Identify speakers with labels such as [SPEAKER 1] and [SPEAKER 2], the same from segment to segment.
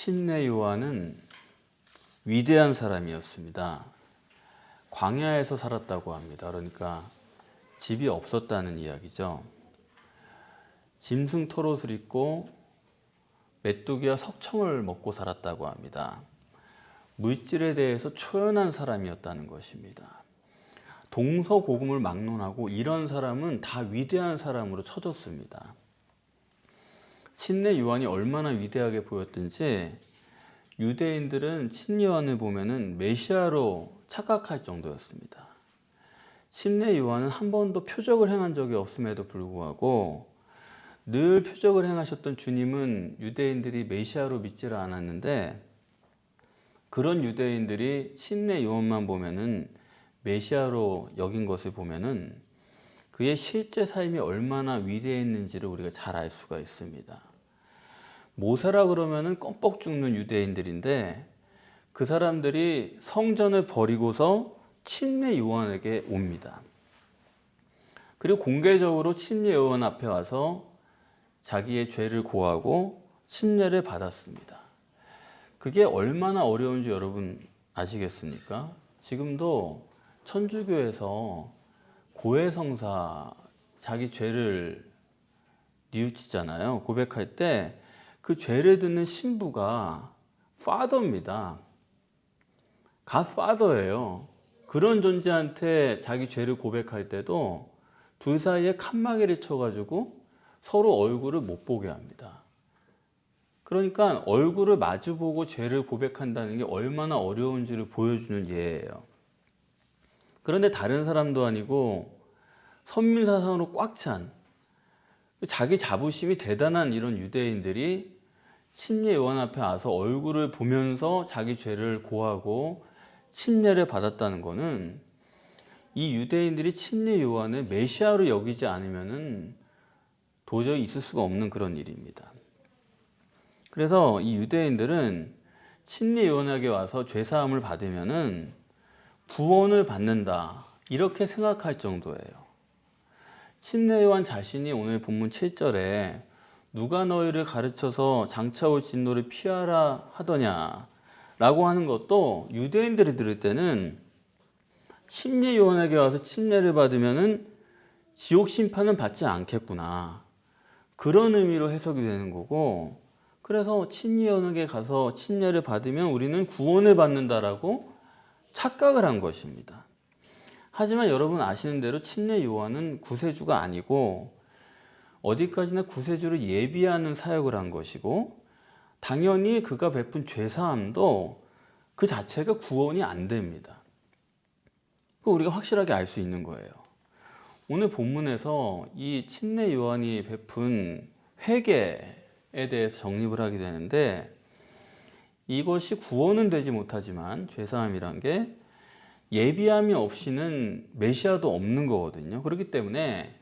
[SPEAKER 1] 침례 요한은 위대한 사람이었습니다. 광야에서 살았다고 합니다. 그러니까 집이 없었다는 이야기죠. 짐승 털옷을 입고 메뚜기와 석청을 먹고 살았다고 합니다. 물질에 대해서 초연한 사람이었다는 것입니다. 동서고금을 막론하고 이런 사람은 다 위대한 사람으로 쳐졌습니다. 침례 요한이 얼마나 위대하게 보였든지 유대인들은 침례 요한을 보면은 메시아로 착각할 정도였습니다. 침례 요한은 한 번도 표적을 행한 적이 없음에도 불구하고 늘 표적을 행하셨던 주님은 유대인들이 메시아로 믿지를 않았는데, 그런 유대인들이 침례 요한만 보면은 메시아로 여긴 것을 보면은 그의 실제 삶이 얼마나 위대했는지를 우리가 잘 알 수가 있습니다. 모세라 그러면은 껌뻑 죽는 유대인들인데 그 사람들이 성전을 버리고서 침례 요한에게 옵니다. 그리고 공개적으로 침례 요한 앞에 와서 자기의 죄를 고하고 침례를 받았습니다. 그게 얼마나 어려운지 여러분 아시겠습니까? 지금도 천주교에서 고해성사 자기 죄를 뉘우치잖아요. 고백할 때 그 죄를 듣는 신부가 파더입니다. 갓파더예요. 그런 존재한테 자기 죄를 고백할 때도 둘 사이에 칸막이를 쳐가지고 서로 얼굴을 못 보게 합니다. 그러니까 얼굴을 마주보고 죄를 고백한다는 게 얼마나 어려운지를 보여주는 예예요. 그런데 다른 사람도 아니고 선민사상으로 꽉 찬 자기 자부심이 대단한 이런 유대인들이 침례 요한 앞에 와서 얼굴을 보면서 자기 죄를 고하고 침례를 받았다는 것은 이 유대인들이 침례 요한을 메시아로 여기지 않으면은 도저히 있을 수가 없는 그런 일입니다. 그래서 이 유대인들은 침례 요한에게 와서 죄사함을 받으면은 구원을 받는다 이렇게 생각할 정도예요. 침례 요한 자신이 오늘 본문 7절에 누가 너희를 가르쳐서 장차 올 진노를 피하라 하더냐 라고 하는 것도 유대인들이 들을 때는 침례 요한에게 와서 침례를 받으면은 지옥 심판은 받지 않겠구나 그런 의미로 해석이 되는 거고, 그래서 침례 요한에게 가서 침례를 받으면 우리는 구원을 받는다라고 착각을 한 것입니다. 하지만 여러분 아시는 대로 침례 요한은 구세주가 아니고 어디까지나 구세주를 예비하는 사역을 한 것이고, 당연히 그가 베푼 죄사함도 그 자체가 구원이 안 됩니다. 그거 우리가 확실하게 알 수 있는 거예요. 오늘 본문에서 이 침례 요한이 베푼 회개에 대해서 정립을 하게 되는데, 이것이 구원은 되지 못하지만 죄사함이란 게 예비함이 없이는 메시아도 없는 거거든요. 그렇기 때문에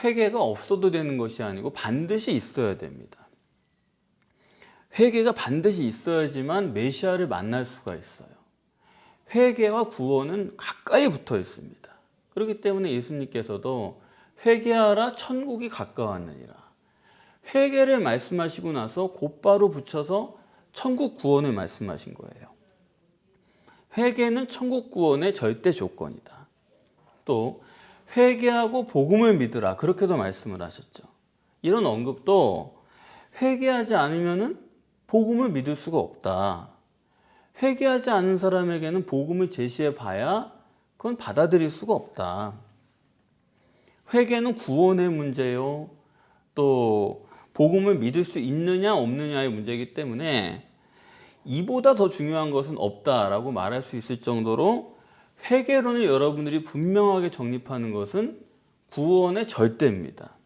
[SPEAKER 1] 회개가 없어도 되는 것이 아니고 반드시 있어야 됩니다. 회개가 반드시 있어야지만 메시아를 만날 수가 있어요. 회개와 구원은 가까이 붙어 있습니다. 그렇기 때문에 예수님께서도 회개하라 천국이 가까웠느니라. 회개를 말씀하시고 나서 곧바로 붙여서 천국 구원을 말씀하신 거예요. 회개는 천국 구원의 절대 조건이다. 또 회개하고 복음을 믿으라 그렇게도 말씀을 하셨죠. 이런 언급도 회개하지 않으면은 복음을 믿을 수가 없다. 회개하지 않은 사람에게는 복음을 제시해 봐야 그건 받아들일 수가 없다. 회개는 구원의 문제요. 또 복음을 믿을 수 있느냐 없느냐의 문제이기 때문에 이보다 더 중요한 것은 없다라고 말할 수 있을 정도로 회개론을 여러분들이 분명하게 정립하는 것은 구원의 절대입니다.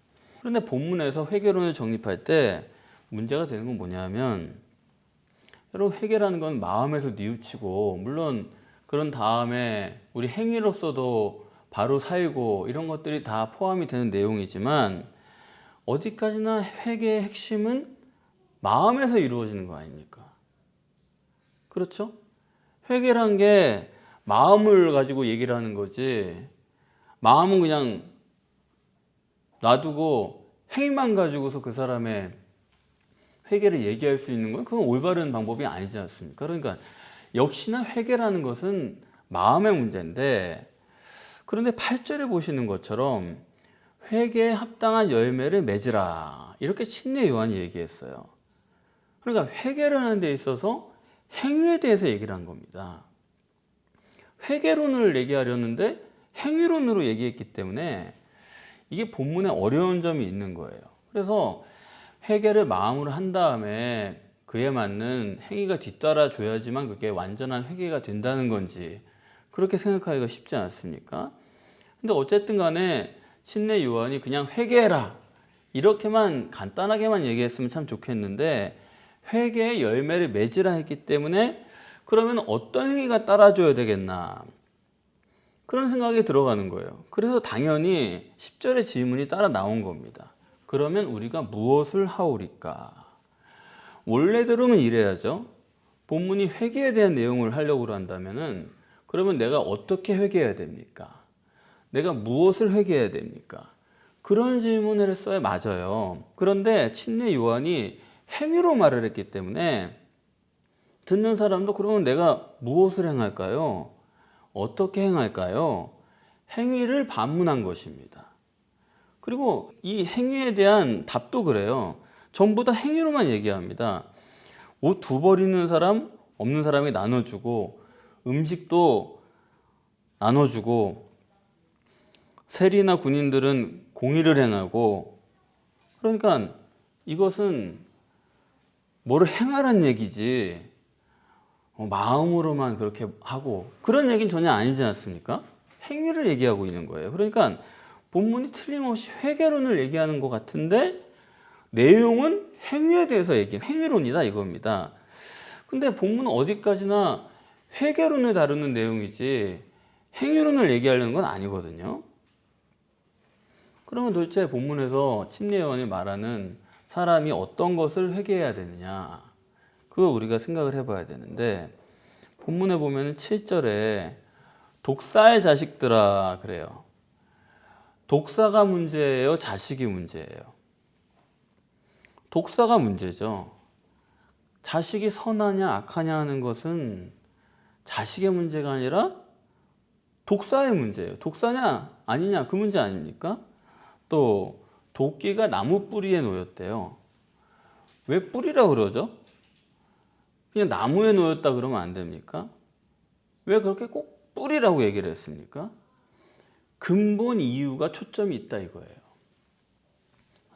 [SPEAKER 1] 그런데 본문에서 회개론을 정립할 때 문제가 되는 건 뭐냐면, 여러분 회개라는 건 마음에서 뉘우치고, 물론 그런 다음에 우리 행위로서도 바로 살고 이런 것들이 다 포함이 되는 내용이지만, 어디까지나 회개의 핵심은 마음에서 이루어지는 거 아닙니까? 그렇죠? 회개란 게 마음을 가지고 얘기를 하는 거지, 마음은 그냥 놔두고 행위만 가지고서 그 사람의 회개를 얘기할 수 있는 건 그건 올바른 방법이 아니지 않습니까? 그러니까 역시나 회개라는 것은 마음의 문제인데, 그런데 8절에 보시는 것처럼 회개에 합당한 열매를 맺으라, 이렇게 침례 요한이 얘기했어요. 그러니까 회개를 하는 데 있어서 행위에 대해서 얘기를 한 겁니다. 회개론을 얘기하려는데 행위론으로 얘기했기 때문에 이게 본문에 어려운 점이 있는 거예요. 그래서 회개를 마음으로 한 다음에 그에 맞는 행위가 뒤따라 줘야지만 그게 완전한 회개가 된다는 건지 그렇게 생각하기가 쉽지 않습니까? 근데 어쨌든 간에 침례 요한이 그냥 회개해라 이렇게만 간단하게만 얘기했으면 참 좋겠는데, 회개의 열매를 맺으라 했기 때문에 그러면 어떤 행위가 따라줘야 되겠나, 그런 생각이 들어가는 거예요. 그래서 당연히 10절의 질문이 따라 나온 겁니다. 그러면 우리가 무엇을 하오리까? 원래대로는 이래야죠. 본문이 회개에 대한 내용을 하려고 한다면은 그러면 내가 어떻게 회개해야 됩니까? 내가 무엇을 회개해야 됩니까? 그런 질문을 했어야 맞아요. 그런데 침례 요한이 행위로 말을 했기 때문에 듣는 사람도 그러면 내가 무엇을 행할까요? 어떻게 행할까요? 행위를 반문한 것입니다. 그리고 이 행위에 대한 답도 그래요. 전부 다 행위로만 얘기합니다. 옷 두 벌 있는 사람, 없는 사람에게 나눠주고, 음식도 나눠주고, 세리나 군인들은 공의를 행하고, 그러니까 이것은 뭐를 행하란 얘기지 마음으로만 그렇게 하고 그런 얘기는 전혀 아니지 않습니까? 행위를 얘기하고 있는 거예요. 그러니까 본문이 틀림없이 회개론을 얘기하는 것 같은데 내용은 행위에 대해서 행위론이다 이겁니다. 근데 본문은 어디까지나 회개론을 다루는 내용이지 행위론을 얘기하려는 건 아니거든요. 그러면 도대체 본문에서 침례 요한이 말하는 사람이 어떤 것을 회개해야 되느냐, 그거 우리가 생각을 해봐야 되는데, 본문에 보면 7절에 독사의 자식들아 그래요. 독사가 문제예요, 자식이 문제예요? 독사가 문제죠. 자식이 선하냐 악하냐 하는 것은 자식의 문제가 아니라 독사의 문제예요. 독사냐 아니냐 그 문제 아닙니까? 또 도끼가 나무 뿌리에 놓였대요. 왜 뿌리라고 그러죠? 그냥 나무에 놓였다 그러면 안 됩니까? 왜 그렇게 꼭 뿌리라고 얘기를 했습니까? 근본 이유가 초점이 있다 이거예요.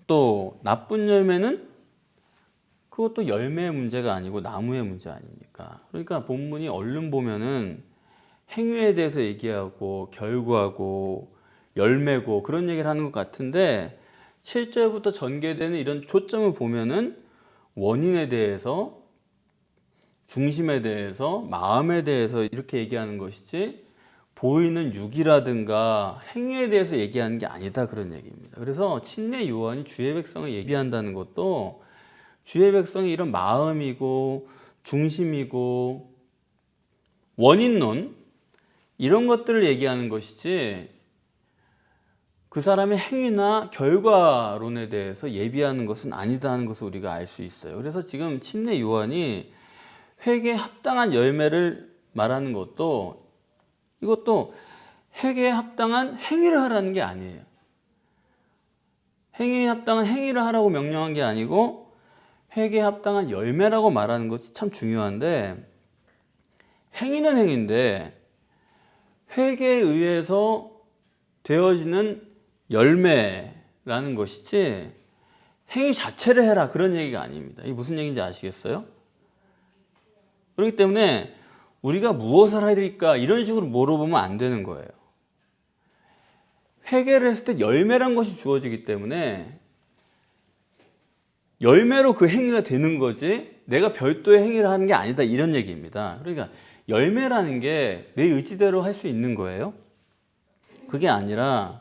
[SPEAKER 1] 또 나쁜 열매는 그것도 열매의 문제가 아니고 나무의 문제 아닙니까? 그러니까 본문이 얼른 보면은 행위에 대해서 얘기하고 결과고 열매고 그런 얘기를 하는 것 같은데, 7절부터 전개되는 이런 초점을 보면은 원인에 대해서, 중심에 대해서, 마음에 대해서 이렇게 얘기하는 것이지 보이는 육이라든가 행위에 대해서 얘기하는 게 아니다 그런 얘기입니다. 그래서 침례 요한이 주의 백성을 얘기한다는 것도 주의 백성이 이런 마음이고 중심이고 원인론 이런 것들을 얘기하는 것이지 그 사람의 행위나 결과론에 대해서 예비하는 것은 아니다 하는 것을 우리가 알 수 있어요. 그래서 지금 침례 요한이 회개에 합당한 열매를 말하는 것도 이것도 회개에 합당한 행위를 하라는 게 아니에요. 행위에 합당한 행위를 하라고 명령한 게 아니고 회개에 합당한 열매라고 말하는 것이 참 중요한데, 행위는 행위인데 회개에 의해서 되어지는 열매라는 것이지 행위 자체를 해라 그런 얘기가 아닙니다. 이게 무슨 얘기인지 아시겠어요? 그렇기 때문에 우리가 무엇을 해야 될까 이런 식으로 물어보면 안 되는 거예요. 회개를 했을 때 열매란 것이 주어지기 때문에 열매로 그 행위가 되는 거지 내가 별도의 행위를 하는 게 아니다 이런 얘기입니다. 그러니까 열매라는 게 내 의지대로 할 수 있는 거예요. 그게 아니라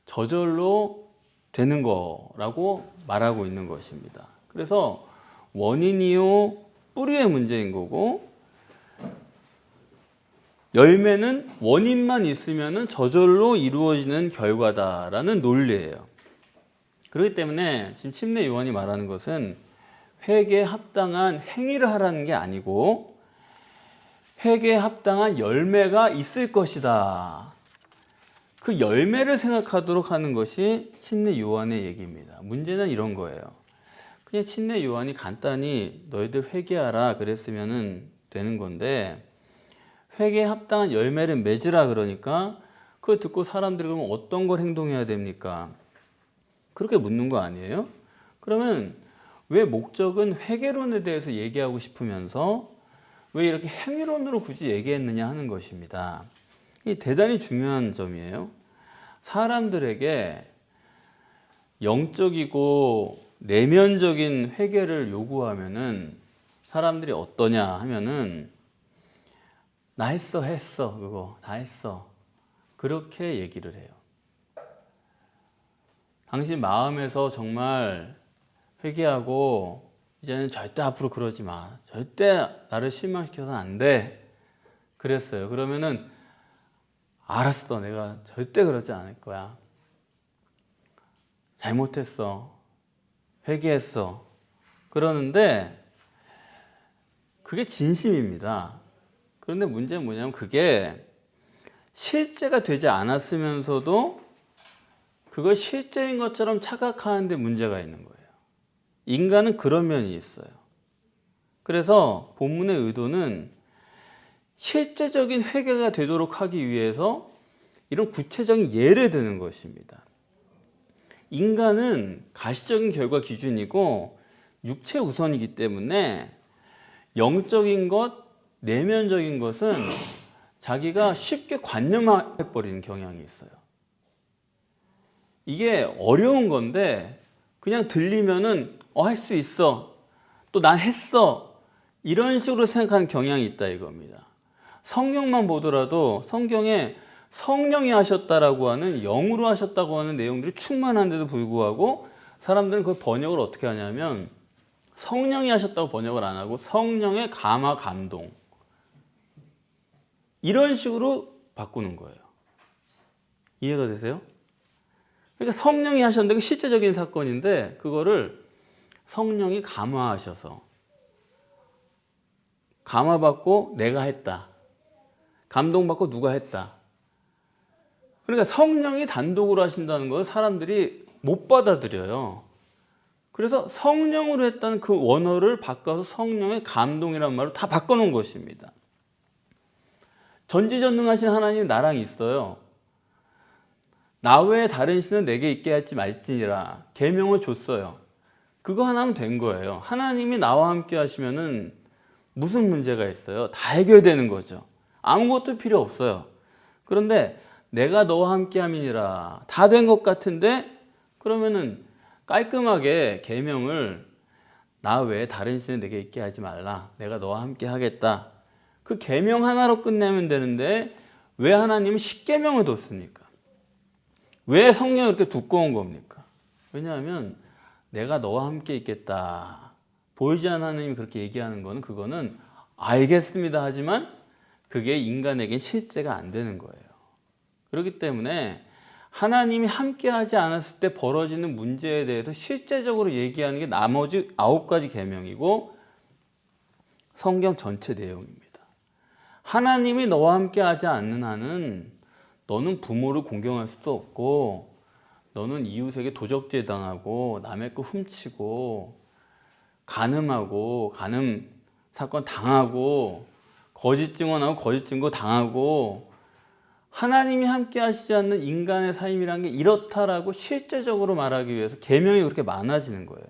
[SPEAKER 1] 저절로 되는 거라고 말하고 있는 것입니다. 그래서 원인이요 뿌리의 문제인 거고, 열매는 원인만 있으면 저절로 이루어지는 결과다라는 논리예요. 그렇기 때문에 지금 침례 요한이 말하는 것은 회개에 합당한 행위를 하라는 게 아니고 회개에 합당한 열매가 있을 것이다. 그 열매를 생각하도록 하는 것이 침례 요한의 얘기입니다. 문제는 이런 거예요. 그냥 침례 요한이 간단히 너희들 회개하라 그랬으면 되는 건데 회개에 합당한 열매를 맺으라 그러니까 그걸 듣고 사람들이 그러면 어떤 걸 행동해야 됩니까? 그렇게 묻는 거 아니에요? 그러면 왜 목적은 회개론에 대해서 얘기하고 싶으면서 왜 이렇게 행위론으로 굳이 얘기했느냐 하는 것입니다. 이 대단히 중요한 점이에요. 사람들에게 영적이고 내면적인 회개를 요구하면은 사람들이 어떠냐 하면은 나 했어 그거 다 했어 그렇게 얘기를 해요. 당신 마음에서 정말 회개하고 이제는 절대 앞으로 그러지 마. 절대 나를 실망시켜서는 안 돼. 그랬어요. 그러면은 알았어. 내가 절대 그러지 않을 거야. 잘못했어. 회개했어. 그러는데 그게 진심입니다. 그런데 문제는 뭐냐면 그게 실제가 되지 않았으면서도 그걸 실제인 것처럼 착각하는데 문제가 있는 거예요. 인간은 그런 면이 있어요. 그래서 본문의 의도는 실제적인 회개가 되도록 하기 위해서 이런 구체적인 예를 드는 것입니다. 인간은 가시적인 결과 기준이고 육체 우선이기 때문에 영적인 것, 내면적인 것은 자기가 쉽게 관념해버리는 경향이 있어요. 이게 어려운 건데 그냥 들리면은 할 수 있어. 또 난 했어. 이런 식으로 생각하는 경향이 있다 이겁니다. 성경만 보더라도 성경에 성령이 하셨다라고 하는 영으로 하셨다고 하는 내용들이 충만한데도 불구하고 사람들은 그 번역을 어떻게 하냐면 성령이 하셨다고 번역을 안 하고 성령의 감화 감동 이런 식으로 바꾸는 거예요. 이해가 되세요? 그러니까 성령이 하셨는데 그 실제적인 사건인데 그거를 성령이 감화하셔서 감화받고 내가 했다. 감동받고 누가 했다. 그러니까 성령이 단독으로 하신다는 걸 사람들이 못 받아들여요. 그래서 성령으로 했다는 그 원어를 바꿔서 성령의 감동이라는 말로 다 바꿔놓은 것입니다. 전지전능하신 하나님 나랑 있어요. 나 외에 다른 신은 내게 있게 하지 말지니라 계명을 줬어요. 그거 하나면 된 거예요. 하나님이 나와 함께 하시면은 무슨 문제가 있어요? 다 해결되는 거죠. 아무것도 필요 없어요. 그런데 내가 너와 함께 함이니라 다 된 것 같은데 그러면은 깔끔하게 계명을 나 외에 다른 신은 내게 있게 하지 말라. 내가 너와 함께 하겠다. 그 계명 하나로 끝내면 되는데 왜 하나님은 10계명을 뒀습니까? 왜 성경이 이렇게 두꺼운 겁니까? 왜냐하면 내가 너와 함께 있겠다. 보이지 않는 하나님이 그렇게 얘기하는 거는 그거는 알겠습니다 하지만 그게 인간에겐 실제가 안 되는 거예요. 그렇기 때문에 하나님이 함께 하지 않았을 때 벌어지는 문제에 대해서 실제적으로 얘기하는 게 나머지 9가지 계명이고 성경 전체 내용입니다. 하나님이 너와 함께 하지 않는 한은 너는 부모를 공경할 수도 없고 너는 이웃에게 도적질 당하고 남의 거 훔치고 간음하고 간음 사건 당하고 거짓 증언하고 거짓 증거 당하고 하나님이 함께 하시지 않는 인간의 삶이란 게 이렇다라고 실제적으로 말하기 위해서 계명이 그렇게 많아지는 거예요.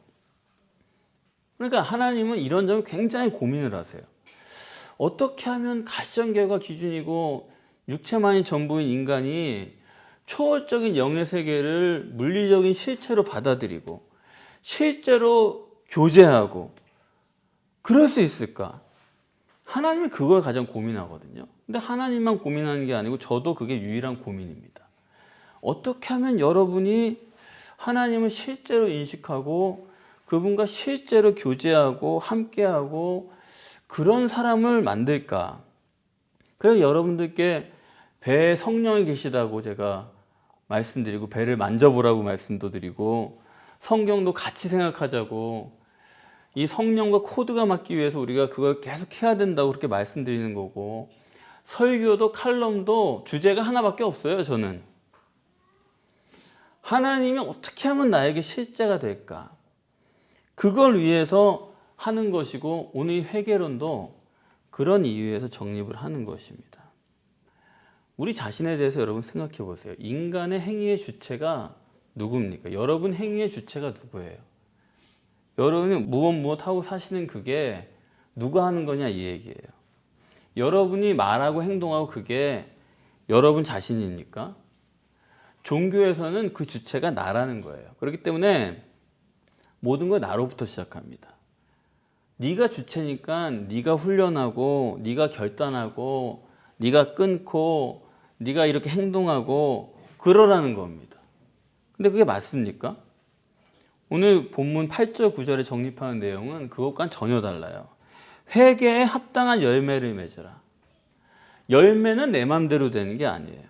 [SPEAKER 1] 그러니까 하나님은 이런 점을 굉장히 고민을 하세요. 어떻게 하면 가시적 결과 기준이고 육체만이 전부인 인간이 초월적인 영의 세계를 물리적인 실체로 받아들이고 실제로 교제하고 그럴 수 있을까? 하나님이 그걸 가장 고민하거든요. 근데 하나님만 고민하는 게 아니고 저도 그게 유일한 고민입니다. 어떻게 하면 여러분이 하나님을 실제로 인식하고 그분과 실제로 교제하고 함께하고 그런 사람을 만들까? 그래서 여러분들께 배에 성령이 계시다고 제가 말씀드리고 배를 만져보라고 말씀도 드리고 성경도 같이 생각하자고 이 성령과 코드가 맞기 위해서 우리가 그걸 계속 해야 된다고 그렇게 말씀드리는 거고, 설교도 칼럼도 주제가 하나밖에 없어요. 저는 하나님이 어떻게 하면 나에게 실제가 될까, 그걸 위해서 하는 것이고, 오늘 회개론도 그런 이유에서 정립을 하는 것입니다. 우리 자신에 대해서 여러분 생각해 보세요. 인간의 행위의 주체가 누굽니까? 여러분 행위의 주체가 누구예요? 여러분이 무엇 하고 사시는 그게 누가 하는 거냐 이 얘기예요. 여러분이 말하고 행동하고 그게 여러분 자신입니까? 종교에서는 그 주체가 나라는 거예요. 그렇기 때문에 모든 걸 나로부터 시작합니다. 네가 주체니까 네가 훈련하고 네가 결단하고 네가 끊고 네가 이렇게 행동하고 그러라는 겁니다. 근데 그게 맞습니까? 오늘 본문 8절 9절에 정립하는 내용은 그것과는 전혀 달라요. 회개에 합당한 열매를 맺어라. 열매는 내 맘대로 되는 게 아니에요.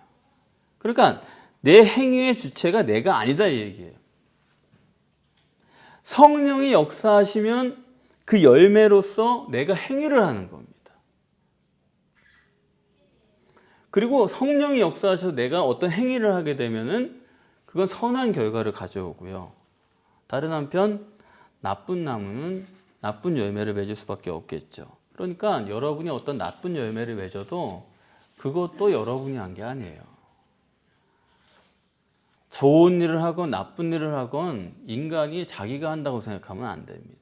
[SPEAKER 1] 그러니까 내 행위의 주체가 내가 아니다 이 얘기예요. 성령이 역사하시면 그 열매로서 내가 행위를 하는 겁니다. 그리고 성령이 역사하셔서 내가 어떤 행위를 하게 되면은 그건 선한 결과를 가져오고요. 다른 한편 나쁜 나무는 나쁜 열매를 맺을 수밖에 없겠죠. 그러니까 여러분이 어떤 나쁜 열매를 맺어도 그것도 여러분이 한 게 아니에요. 좋은 일을 하건 나쁜 일을 하건 인간이 자기가 한다고 생각하면 안 됩니다.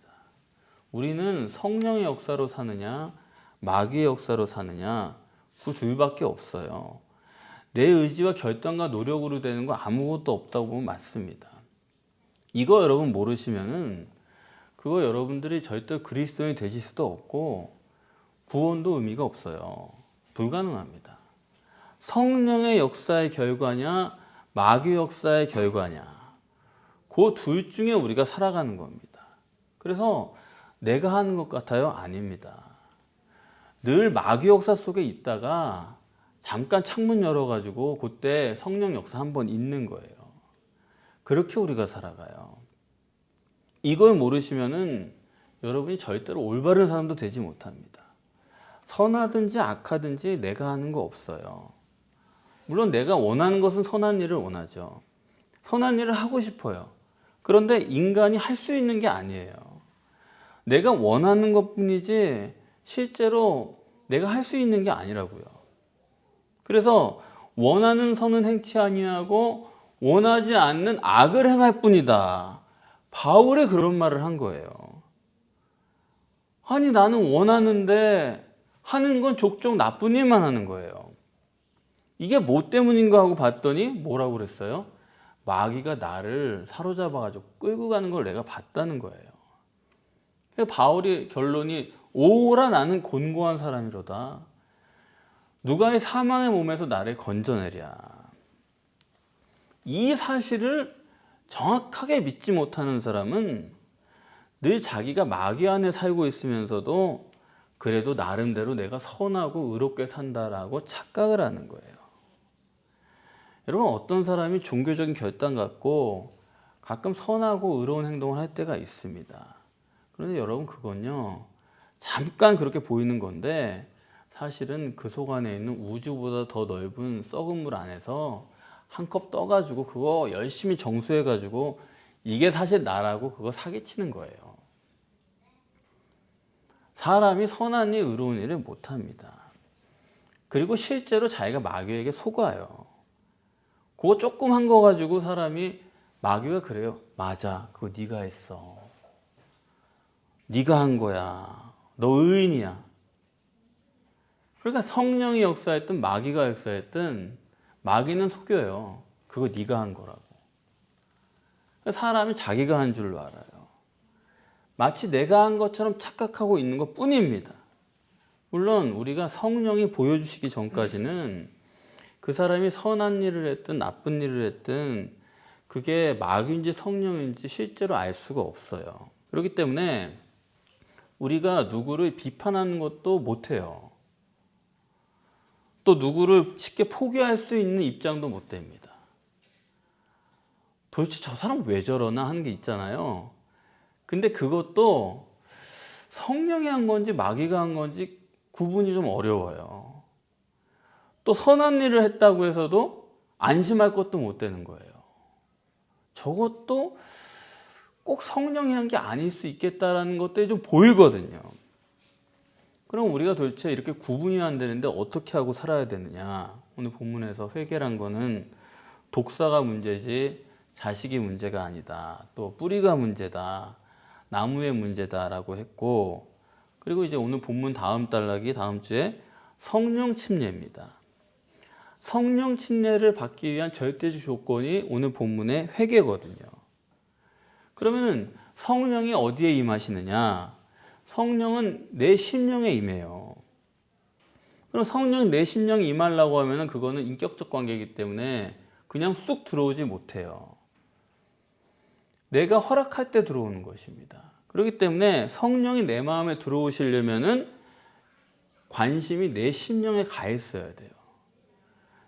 [SPEAKER 1] 우리는 성령의 역사로 사느냐 마귀의 역사로 사느냐, 그 둘밖에 없어요. 내 의지와 결단과 노력으로 되는 거 아무것도 없다고 보면 맞습니다. 이거 여러분 모르시면은 그거 여러분들이 절대 그리스도인이 되실 수도 없고 구원도 의미가 없어요. 불가능합니다. 성령의 역사의 결과냐 마귀 역사의 결과냐, 그 둘 중에 우리가 살아가는 겁니다. 그래서 내가 하는 것 같아요? 아닙니다. 늘 마귀 역사 속에 있다가 잠깐 창문 열어가지고 그때 성령 역사 한번 있는 거예요. 그렇게 우리가 살아가요. 이걸 모르시면은 여러분이 절대로 올바른 사람도 되지 못합니다. 선하든지 악하든지 내가 하는 거 없어요. 물론 내가 원하는 것은 선한 일을 원하죠. 선한 일을 하고 싶어요. 그런데 인간이 할 수 있는 게 아니에요. 내가 원하는 것뿐이지 실제로 내가 할 수 있는 게 아니라고요. 그래서 원하는 선은 행치 아니하고 원하지 않는 악을 행할 뿐이다. 바울이 그런 말을 한 거예요. 아니 나는 원하는데 하는 건 족족 나쁜 일만 하는 거예요. 이게 뭐 때문인가 하고 봤더니 뭐라고 그랬어요? 마귀가 나를 사로잡아가지고 끌고 가는 걸 내가 봤다는 거예요. 바울이 결론이 오라 나는 곤고한 사람이로다. 누가 이 사망의 몸에서 나를 건져내랴. 이 사실을 정확하게 믿지 못하는 사람은 늘 자기가 마귀 안에 살고 있으면서도 그래도 나름대로 내가 선하고 의롭게 산다라고 착각을 하는 거예요. 여러분, 어떤 사람이 종교적인 결단 갖고 가끔 선하고 의로운 행동을 할 때가 있습니다. 그런데 여러분, 그건요 잠깐 그렇게 보이는 건데 사실은 그 속 안에 있는 우주보다 더 넓은 썩은 물 안에서 한 컵 떠가지고 그거 열심히 정수해가지고 이게 사실 나라고 그거 사기치는 거예요. 사람이 선한 일, 의로운 일을 못합니다. 그리고 실제로 자기가 마귀에게 속아요. 그거 조금 한 거 가지고 사람이, 마귀가 그래요. 맞아, 그거 네가 했어. 네가 한 거야. 너 의인이야. 그러니까 성령이 역사했든 마귀가 역사했든 마귀는 속여요. 그거 네가 한 거라고. 사람이 자기가 한 줄로 알아요. 마치 내가 한 것처럼 착각하고 있는 것 뿐입니다. 물론 우리가 성령이 보여주시기 전까지는 그 사람이 선한 일을 했든 나쁜 일을 했든 그게 마귀인지 성령인지 실제로 알 수가 없어요. 그렇기 때문에 우리가 누구를 비판하는 것도 못해요. 또 누구를 쉽게 포기할 수 있는 입장도 못 됩니다. 도대체 저 사람 왜 저러나 하는 게 있잖아요. 근데 그것도 성령이 한 건지 마귀가 한 건지 구분이 좀 어려워요. 또 선한 일을 했다고 해서도 안심할 것도 못 되는 거예요. 저것도 꼭 성령이 한 게 아닐 수 있겠다라는 것들이 좀 보이거든요. 그럼 우리가 도대체 이렇게 구분이 안 되는데 어떻게 하고 살아야 되느냐? 오늘 본문에서 회개란 거는 독사가 문제지 자식이 문제가 아니다. 또 뿌리가 문제다. 나무의 문제다라고 했고, 그리고 이제 오늘 본문 다음 단락이 다음 주에 성령 침례입니다. 성령 침례를 받기 위한 절대적 조건이 오늘 본문의 회개거든요. 그러면은 성령이 어디에 임하시느냐? 성령은 내 심령에 임해요. 그럼 성령이 내 심령에 임하려고 하면은 그거는 인격적 관계이기 때문에 그냥 쑥 들어오지 못해요. 내가 허락할 때 들어오는 것입니다. 그렇기 때문에 성령이 내 마음에 들어오시려면은 관심이 내 심령에 가 있어야 돼요.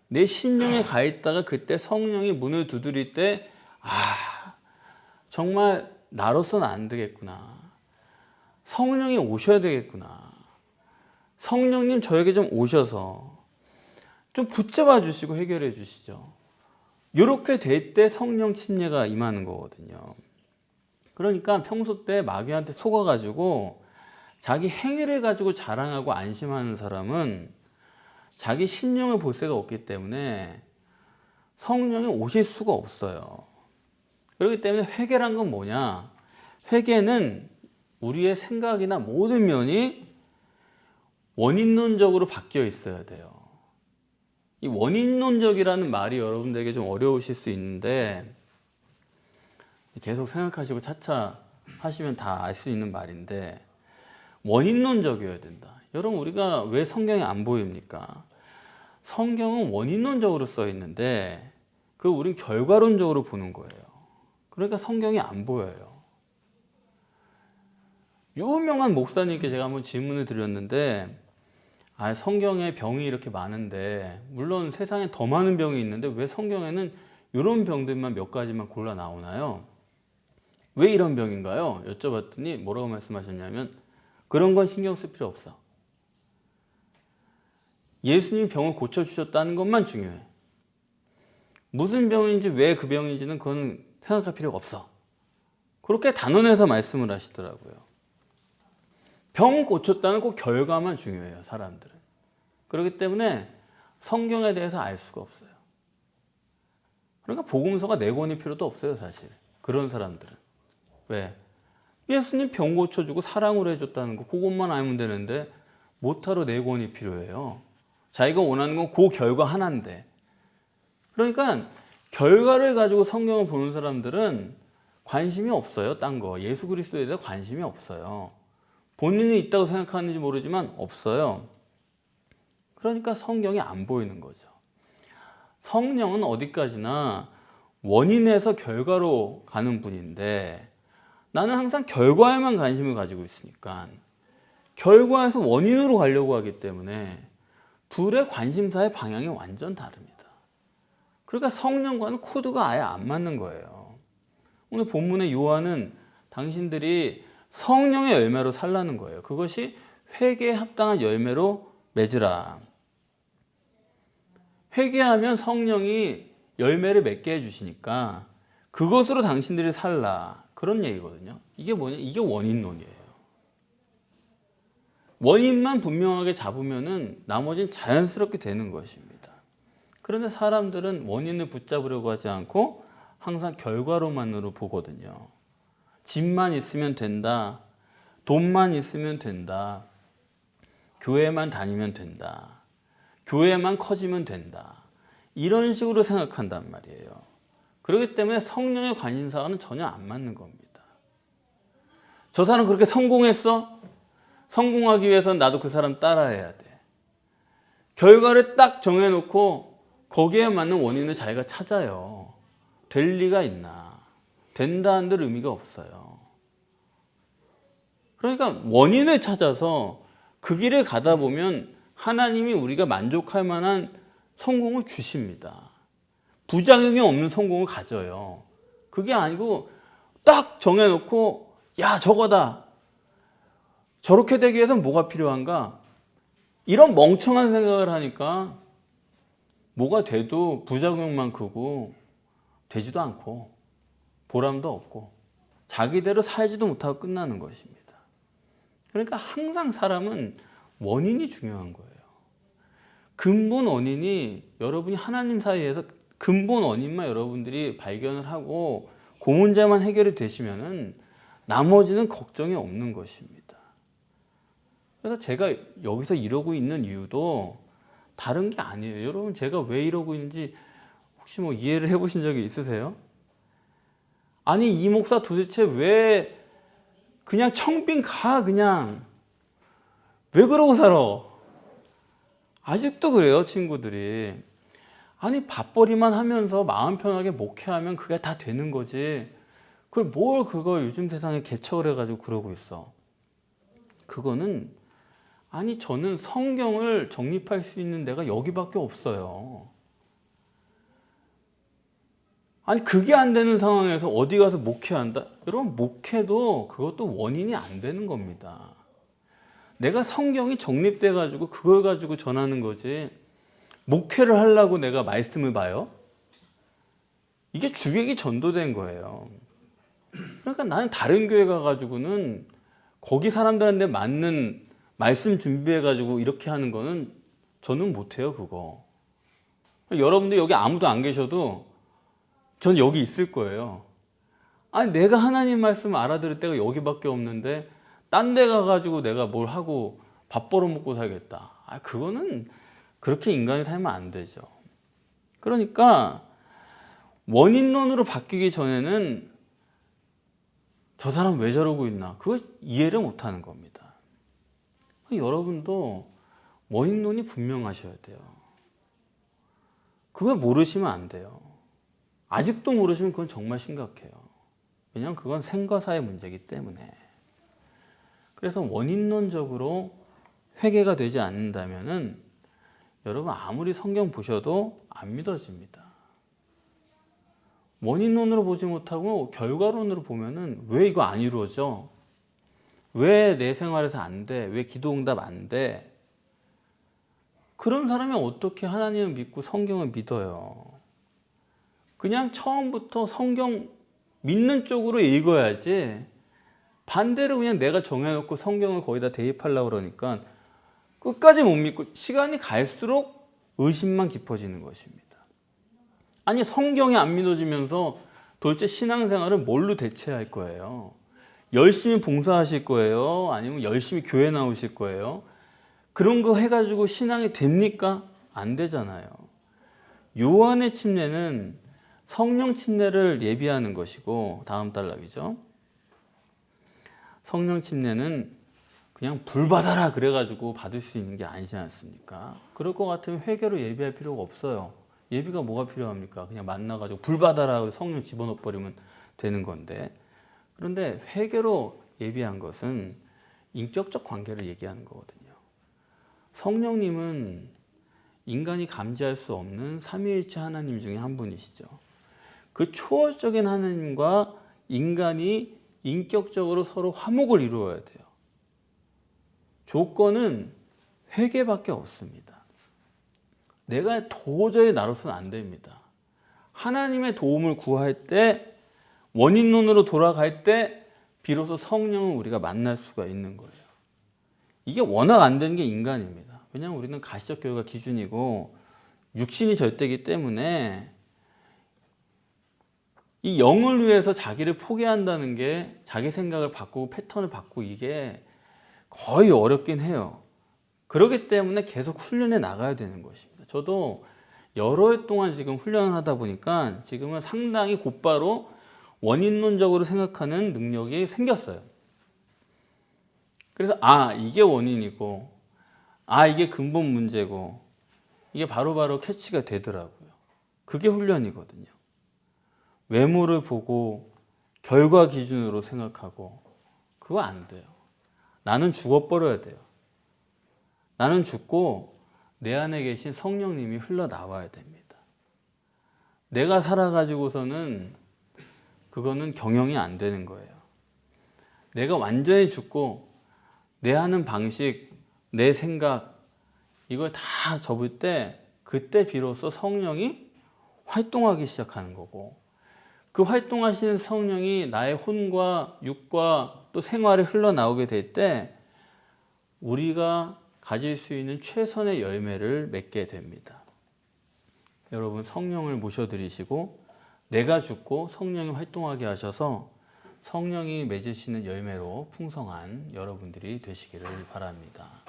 [SPEAKER 1] 내 심령에 가 있다가 그때 성령이 문을 두드릴 때, 정말 나로서는 안 되겠구나. 성령이 오셔야 되겠구나. 성령님 저에게 좀 오셔서 좀 붙잡아 주시고 해결해 주시죠. 이렇게 될 때 성령 침례가 임하는 거거든요. 그러니까 평소 때 마귀한테 속아가지고 자기 행위를 가지고 자랑하고 안심하는 사람은 자기 심령의 볼새가 없기 때문에 성령이 오실 수가 없어요. 그렇기 때문에 회개란 건 뭐냐? 회개는 우리의 생각이나 모든 면이 원인론적으로 바뀌어 있어야 돼요. 이 원인론적이라는 말이 여러분들에게 좀 어려우실 수 있는데 계속 생각하시고 차차 하시면 다 알 수 있는 말인데, 원인론적이어야 된다. 여러분, 우리가 왜 성경이 안 보입니까? 성경은 원인론적으로 써 있는데 그걸 우린 결과론적으로 보는 거예요. 그러니까 성경이 안 보여요. 유명한 목사님께 제가 한번 질문을 드렸는데, 성경에 병이 이렇게 많은데, 물론 세상에 더 많은 병이 있는데 왜 성경에는 이런 병들만 몇 가지만 골라 나오나요? 왜 이런 병인가요? 여쭤봤더니 뭐라고 말씀하셨냐면, 그런 건 신경 쓸 필요 없어. 예수님이 병을 고쳐주셨다는 것만 중요해. 무슨 병인지 왜 그 병인지는 그건 생각할 필요가 없어. 그렇게 단언해서 말씀을 하시더라고요. 병 고쳤다는 그 결과만 중요해요, 사람들은. 그렇기 때문에 성경에 대해서 알 수가 없어요. 그러니까 복음서가 4권이 필요도 없어요, 사실. 그런 사람들은. 왜? 예수님 병 고쳐주고 사랑으로 해줬다는 거, 그것만 알면 되는데 뭐하러 4권이 필요해요? 자기가 원하는 건 그 결과 하나인데. 그러니까 결과를 가지고 성경을 보는 사람들은 관심이 없어요, 딴 거. 예수 그리스도에 대해 관심이 없어요. 본인이 있다고 생각하는지 모르지만 없어요. 그러니까 성경이 안 보이는 거죠. 성령은 어디까지나 원인에서 결과로 가는 분인데, 나는 항상 결과에만 관심을 가지고 있으니까 결과에서 원인으로 가려고 하기 때문에 둘의 관심사의 방향이 완전 다릅니다. 그러니까 성령과는 코드가 아예 안 맞는 거예요. 오늘 본문의 요한은 당신들이 성령의 열매로 살라는 거예요. 그것이 회개에 합당한 열매로 맺으라. 회개하면 성령이 열매를 맺게 해주시니까 그것으로 당신들이 살라. 그런 얘기거든요. 이게 뭐냐? 이게 원인론이에요. 원인만 분명하게 잡으면은 나머지는 자연스럽게 되는 것입니다. 그런데 사람들은 원인을 붙잡으려고 하지 않고 항상 결과로만으로 보거든요. 집만 있으면 된다. 돈만 있으면 된다. 교회만 다니면 된다. 교회만 커지면 된다. 이런 식으로 생각한단 말이에요. 그렇기 때문에 성령의 관심사와는 전혀 안 맞는 겁니다. 저 사람 그렇게 성공했어? 성공하기 위해서는 나도 그 사람 따라해야 돼. 결과를 딱 정해놓고 거기에 맞는 원인을 자기가 찾아요. 될 리가 있나? 된다 한들 의미가 없어요. 그러니까 원인을 찾아서 그 길을 가다 보면 하나님이 우리가 만족할 만한 성공을 주십니다. 부작용이 없는 성공을 가져요. 그게 아니고 딱 정해놓고 야 저거다. 저렇게 되기 위해서는 뭐가 필요한가? 이런 멍청한 생각을 하니까 뭐가 돼도 부작용만 크고 되지도 않고 보람도 없고 자기대로 살지도 못하고 끝나는 것입니다. 그러니까 항상 사람은 원인이 중요한 거예요. 근본 원인이 여러분이 하나님 사이에서 근본 원인만 여러분들이 발견을 하고 그 문제만 해결이 되시면은 나머지는 걱정이 없는 것입니다. 그래서 제가 여기서 이러고 있는 이유도 다른 게 아니에요. 여러분 제가 왜 이러고 있는지 혹시 뭐 이해를 해보신 적이 있으세요? 아니 이 목사 도대체 왜 그냥 청빙 가 그냥 왜 그러고 살아? 아직도 그래요 친구들이. 아니 밥벌이만 하면서 마음 편하게 목회하면 그게 다 되는 거지. 그걸 뭘 그걸 요즘 세상에 개척을 해가지고 그러고 있어. 그거는 아니 저는 성경을 정립할 수 있는 데가 여기밖에 없어요. 아니 그게 안 되는 상황에서 어디 가서 목회한다? 여러분 목회도 그것도 원인이 안 되는 겁니다. 내가 성경이 정립돼 가지고 그걸 가지고 전하는 거지. 목회를 하려고 내가 말씀을 봐요? 이게 주객이 전도된 거예요. 그러니까 나는 다른 교회 가가지고는 거기 사람들한테 맞는 말씀 준비해가지고 이렇게 하는 거는 저는 못해요 그거. 여러분들 여기 아무도 안 계셔도 전 여기 있을 거예요. 아니 내가 하나님 말씀 알아들을 때가 여기밖에 없는데 딴 데 가가지고 내가 뭘 하고 밥 벌어먹고 살겠다. 그거는 그렇게 인간이 살면 안 되죠. 그러니까 원인론으로 바뀌기 전에는 저 사람 왜 저러고 있나 그거 이해를 못하는 겁니다. 여러분도 원인론이 분명하셔야 돼요. 그걸 모르시면 안 돼요. 아직도 모르시면 그건 정말 심각해요. 왜냐하면 그건 생과 사의 문제이기 때문에. 그래서 원인론적으로 회개가 되지 않는다면은 여러분 아무리 성경 보셔도 안 믿어집니다. 원인론으로 보지 못하고 결과론으로 보면은 왜 이거 안 이루어져? 왜 내 생활에서 안 돼? 왜 기도응답 안 돼? 그런 사람이 어떻게 하나님을 믿고 성경을 믿어요? 그냥 처음부터 성경 믿는 쪽으로 읽어야지 반대로 그냥 내가 정해놓고 성경을 거기다 대입하려고 그러니까 끝까지 못 믿고 시간이 갈수록 의심만 깊어지는 것입니다. 아니 성경이 안 믿어지면서 도대체 신앙생활을 뭘로 대체할 거예요? 열심히 봉사하실 거예요? 아니면 열심히 교회 나오실 거예요? 그런 거 해가지고 신앙이 됩니까? 안 되잖아요. 요한의 침례는 성령 침례를 예비하는 것이고 다음 단락이죠. 성령 침례는 그냥 불 받아라 그래가지고 받을 수 있는 게 아니지 않습니까? 그럴 것 같으면 회개로 예비할 필요가 없어요. 예비가 뭐가 필요합니까? 그냥 만나가지고 불 받아라 성령 집어넣어 버리면 되는 건데. 그런데 회개로 예비한 것은 인격적 관계를 얘기하는 거거든요. 성령님은 인간이 감지할 수 없는 삼위일체 하나님 중에 한 분이시죠. 그 초월적인 하나님과 인간이 인격적으로 서로 화목을 이루어야 돼요. 조건은 회개밖에 없습니다. 내가 도저히 나로서는 안 됩니다. 하나님의 도움을 구할 때 원인론으로 돌아갈 때 비로소 성령을 우리가 만날 수가 있는 거예요. 이게 워낙 안 되는 게 인간입니다. 왜냐하면 우리는 가시적 교회가 기준이고 육신이 절대이기 때문에 이 영을 위해서 자기를 포기한다는 게 자기 생각을 바꾸고 패턴을 바꾸고 이게 거의 어렵긴 해요. 그렇기 때문에 계속 훈련해 나가야 되는 것입니다. 저도 여러 해 동안 지금 훈련을 하다 보니까 지금은 상당히 곧바로 원인론적으로 생각하는 능력이 생겼어요. 그래서 이게 원인이고 이게 근본 문제고 이게 바로바로 캐치가 되더라고요. 그게 훈련이거든요. 외모를 보고 결과 기준으로 생각하고 그거 안 돼요. 나는 죽어버려야 돼요. 나는 죽고 내 안에 계신 성령님이 흘러나와야 됩니다. 내가 살아가지고서는 그거는 경영이 안 되는 거예요. 내가 완전히 죽고 내 하는 방식, 내 생각 이걸 다 접을 때 그때 비로소 성령이 활동하기 시작하는 거고, 그 활동하시는 성령이 나의 혼과 육과 또 생활에 흘러나오게 될 때 우리가 가질 수 있는 최선의 열매를 맺게 됩니다. 여러분, 성령을 모셔드리시고 내가 죽고 성령이 활동하게 하셔서 성령이 맺으시는 열매로 풍성한 여러분들이 되시기를 바랍니다.